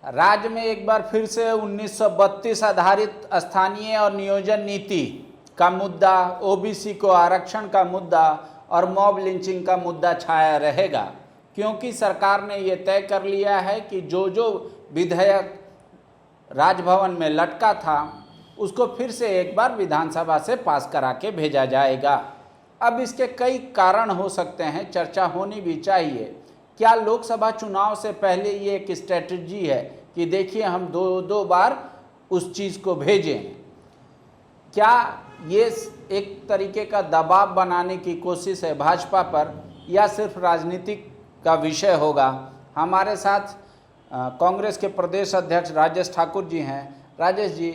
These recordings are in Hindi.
राज्य में एक बार फिर से 1932 आधारित स्थानीय और नियोजन नीति का मुद्दा, ओबीसी को आरक्षण का मुद्दा और मॉब लिंचिंग का मुद्दा छाया रहेगा, क्योंकि सरकार ने ये तय कर लिया है कि जो जो विधेयक राजभवन में लटका था उसको फिर से एक बार विधानसभा से पास करा के भेजा जाएगा। अब इसके कई कारण हो सकते हैं, चर्चा होनी भी चाहिए। क्या लोकसभा चुनाव से पहले ये एक स्ट्रेटजी है कि देखिए हम दो बार उस चीज़ को भेजें? क्या ये एक तरीके का दबाव बनाने की कोशिश है भाजपा पर, या सिर्फ राजनीतिक का विषय होगा? हमारे साथ कांग्रेस के प्रदेश अध्यक्ष राजेश ठाकुर जी हैं। राजेश जी,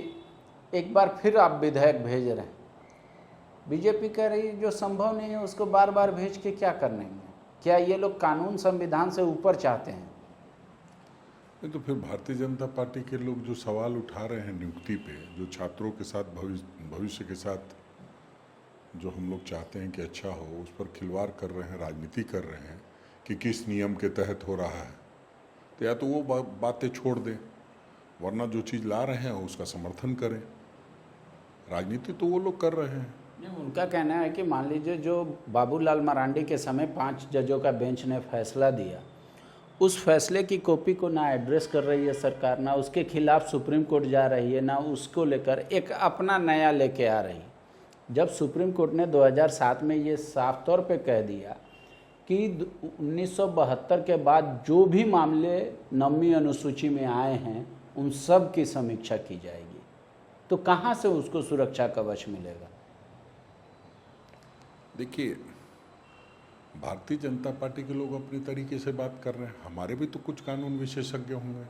एक बार फिर आप विधेयक भेज रहे हैं, बीजेपी कह रही है जो संभव नहीं है उसको बार बार भेज के क्या करने हैं? क्या ये लोग कानून संविधान से ऊपर चाहते हैं? नहीं तो फिर भारतीय जनता पार्टी के लोग जो सवाल उठा रहे हैं नियुक्ति पे, जो छात्रों के साथ भविष्य के साथ जो हम लोग चाहते हैं कि अच्छा हो, उस पर खिलवाड़ कर रहे हैं, राजनीति कर रहे हैं कि किस नियम के तहत हो रहा है, तो या तो वो बातें छोड़ दें, वरना जो चीज़ ला रहे हैं उसका समर्थन करें। राजनीति तो वो लोग कर रहे हैं। नहीं, उनका कहना है कि मान लीजिए जो बाबूलाल मरांडी के समय 5 जजों का बेंच ने फैसला दिया, उस फैसले की कॉपी को ना एड्रेस कर रही है सरकार, ना उसके खिलाफ सुप्रीम कोर्ट जा रही है, ना उसको लेकर एक अपना नया लेके आ रही। जब सुप्रीम कोर्ट ने 2007 में ये साफ तौर पे कह दिया कि 1972 के बाद जो भी मामले 9वीं अनुसूची में आए हैं उन सब की समीक्षा की जाएगी, तो कहाँ से उसको सुरक्षा कवच मिलेगा? देखिए, भारतीय जनता पार्टी के लोग अपनी तरीके से बात कर रहे हैं। हमारे भी तो कुछ कानून विशेषज्ञ होंगे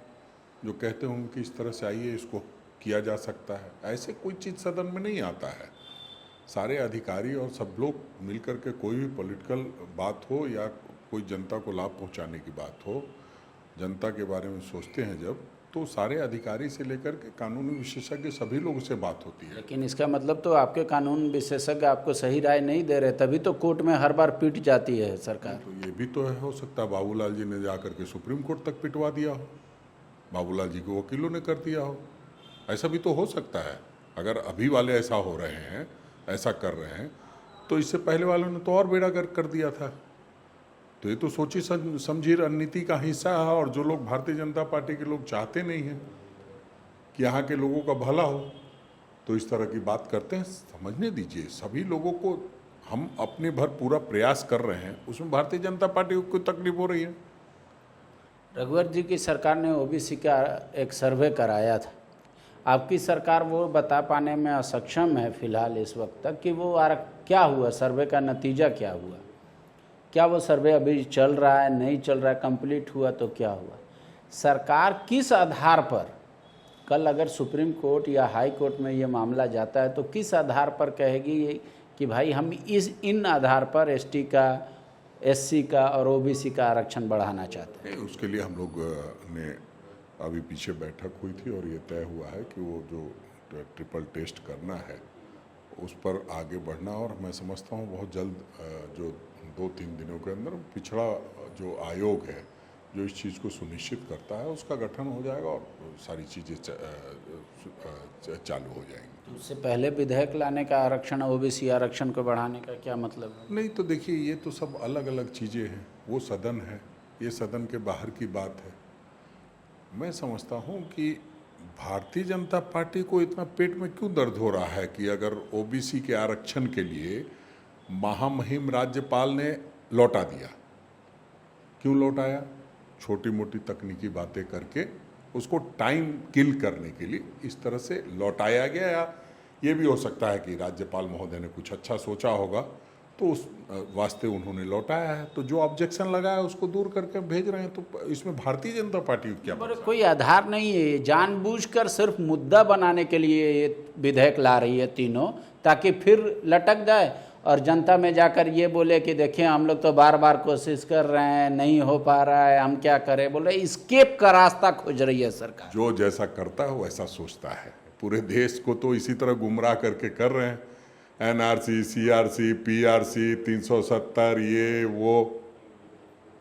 जो कहते होंगे कि इस तरह से आइए, इसको किया जा सकता है। ऐसे कोई चीज़ सदन में नहीं आता है। सारे अधिकारी और सब लोग मिलकर के कोई भी पॉलिटिकल बात हो या कोई जनता को लाभ पहुंचाने की बात हो, जनता के बारे में सोचते हैं जब, तो सारे अधिकारी से लेकर के कानूनी विशेषज्ञ सभी लोगों से बात होती है। लेकिन इसका मतलब तो आपके कानून विशेषज्ञ आपको सही राय नहीं दे रहे, तभी तो कोर्ट में हर बार पीट जाती है सरकार। तो ये भी तो है, हो सकता है बाबूलाल जी ने जाकर के सुप्रीम कोर्ट तक पिटवा दिया हो, बाबूलाल जी को वकीलों ने कर दिया हो, ऐसा भी तो हो सकता है। अगर अभी वाले ऐसा हो रहे हैं, ऐसा कर रहे हैं, तो इससे पहले वालों ने तो और बेड़ा गर्क कर दिया था। तो ये तो सोची समझी रणनीति का हिस्सा है। और जो लोग भारतीय जनता पार्टी के लोग चाहते नहीं हैं कि यहाँ के लोगों का भला हो, तो इस तरह की बात करते हैं। समझने दीजिए, सभी लोगों को हम अपने भर पूरा प्रयास कर रहे हैं, उसमें भारतीय जनता पार्टी को कोई तकलीफ हो रही है? रघुवर जी की सरकार ने ओबीसी का एक सर्वे कराया था, आपकी सरकार वो बता पाने में असक्षम है फिलहाल इस वक्त तक कि वो क्या हुआ, सर्वे का नतीजा क्या हुआ? क्या वो सर्वे अभी चल रहा है, नहीं चल रहा है, कंप्लीट हुआ तो क्या हुआ? सरकार किस आधार पर, कल अगर सुप्रीम कोर्ट या हाई कोर्ट में ये मामला जाता है तो किस आधार पर कहेगी कि भाई हम इन आधार पर एसटी का, एससी का और ओबीसी का आरक्षण बढ़ाना चाहते हैं? उसके लिए हम लोग ने अभी पीछे बैठक हुई थी और ये तय हुआ है कि वो जो ट्रिपल टेस्ट करना है उस पर आगे बढ़ना, और मैं समझता हूँ बहुत जल्द जो 2-3 दिनों के अंदर पिछड़ा जो आयोग है जो इस चीज़ को सुनिश्चित करता है उसका गठन हो जाएगा और सारी चीज़ें चालू हो जाएंगी। तो उससे पहले विधेयक लाने का, आरक्षण, ओबीसी आरक्षण को बढ़ाने का क्या मतलब है? नहीं तो देखिए, ये तो सब अलग अलग चीज़ें हैं। वो सदन है, ये सदन के बाहर की बात है। मैं समझता हूँ कि भारतीय जनता पार्टी को इतना पेट में क्यों दर्द हो रहा है कि अगर ओबीसी के आरक्षण के लिए महामहिम राज्यपाल ने लौटा दिया। क्यों लौटाया? छोटी मोटी तकनीकी बातें करके उसको टाइम किल करने के लिए इस तरह से लौटाया गया। या ये भी हो सकता है कि राज्यपाल महोदय ने कुछ अच्छा सोचा होगा तो उस वास्ते उन्होंने लौटाया है। तो जो ऑब्जेक्शन लगा है उसको दूर करके भेज रहे हैं, तो इसमें भारतीय जनता पार्टी क्या? कोई आधार नहीं है, जानबूझकर सिर्फ मुद्दा बनाने के लिए ये विधेयक ला रही है तीनों, ताकि फिर लटक जाए और जनता में जाकर ये बोले कि देखिए हम लोग तो बार बार कोशिश कर रहे हैं, नहीं हो पा रहा है, हम क्या करें। बोल रहे स्केप का रास्ता खोज रही है सरकार। जो जैसा करता है वैसा सोचता है। पूरे देश को तो इसी तरह गुमराह करके कर रहे हैं। एनआरसी, सीआरसी, पीआरसी, 370, ये वो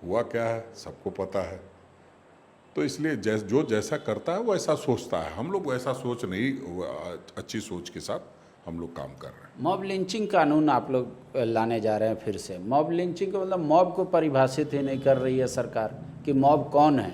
हुआ क्या है सबको पता है। तो इसलिए जो जैसा करता है वो ऐसा सोचता है। हम लोग वैसा सोच नहीं, अच्छी सोच के साथ हम लोग काम कर रहे हैं। मॉब लिंचिंग कानून आप लोग लाने जा रहे हैं फिर से। मॉब लिंचिंग का मतलब मॉब को परिभाषित ही नहीं कर रही है सरकार कि मॉब कौन है।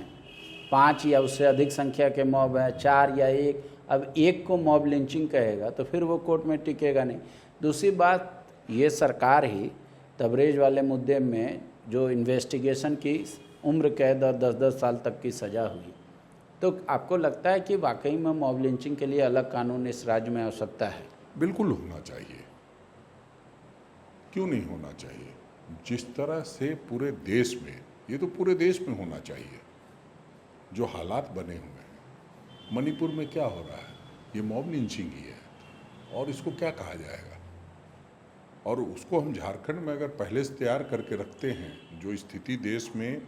5 या उससे अधिक संख्या के मॉब हैं, 4 या 1। अब एक को मॉब लिंचिंग कहेगा तो फिर वो कोर्ट में टिकेगा नहीं। दूसरी बात, ये सरकार ही तबरेज वाले मुद्दे में जो इन्वेस्टिगेशन की उम्र कैद और 10-10 साल तक की सज़ा हुई, तो आपको लगता है कि वाकई में मॉब लिंचिंग के लिए अलग कानून इस राज्य में आवश्यकता है? बिल्कुल होना चाहिए, क्यों नहीं होना चाहिए। जिस तरह से पूरे देश में, ये तो पूरे देश में होना चाहिए, जो हालात बने हुए हैं। मणिपुर में क्या हो रहा है, ये मॉब लिंचिंग ही है और इसको क्या कहा जाएगा। और उसको हम झारखंड में अगर पहले से तैयार करके रखते हैं, जो स्थिति देश में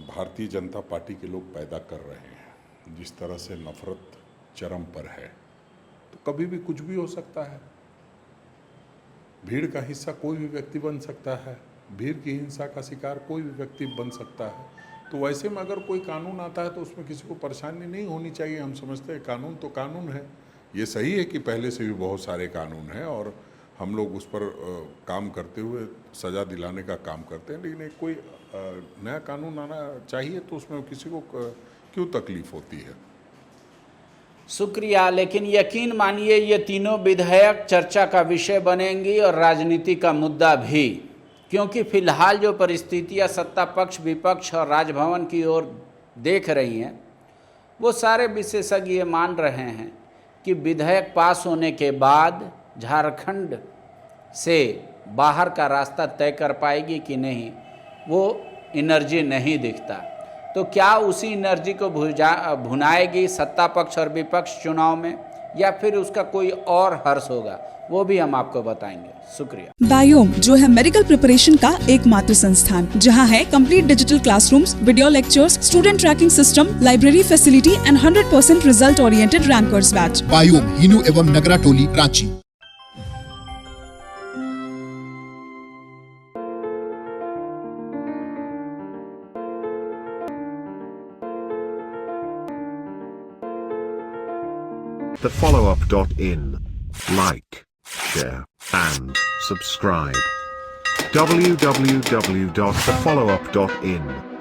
भारतीय जनता पार्टी के लोग पैदा कर रहे हैं, जिस तरह से नफरत चरम पर है, तो कभी भी कुछ भी हो सकता है। भीड़ का हिस्सा कोई भी व्यक्ति बन सकता है, भीड़ की हिंसा का शिकार कोई भी व्यक्ति बन सकता है। तो वैसे में अगर कोई कानून आता है तो उसमें किसी को परेशानी नहीं होनी चाहिए। हम समझते हैं कानून तो कानून है। ये सही है कि पहले से भी बहुत सारे कानून हैं और हम लोग उस पर काम करते हुए सज़ा दिलाने का काम करते हैं, लेकिन कोई नया कानून आना चाहिए तो उसमें किसी को क्यों तकलीफ होती है। शुक्रिया। लेकिन यकीन मानिए ये तीनों विधेयक चर्चा का विषय बनेंगी और राजनीति का मुद्दा भी, क्योंकि फिलहाल जो परिस्थितियां सत्ता पक्ष, विपक्ष और राजभवन की ओर देख रही हैं, वो सारे विशेषज्ञ ये मान रहे हैं कि विधेयक पास होने के बाद झारखंड से बाहर का रास्ता तय कर पाएगी कि नहीं, वो एनर्जी नहीं दिखता। तो क्या उसी एनर्जी को भुनाएगी सत्ता पक्ष और विपक्ष चुनाव में, या फिर उसका कोई और हर्ष होगा, वो भी हम आपको बताएंगे। शुक्रिया। बायोम जो है मेडिकल प्रिपरेशन का एकमात्र संस्थान, जहां है complete digital classrooms, video lectures, student tracking system, library facility and 100% result oriented rankers batch. Biome Hinoo एवं नगरा टोली, Ranchi. thefollowup.in. Like, share, and subscribe. www.thefollowup.in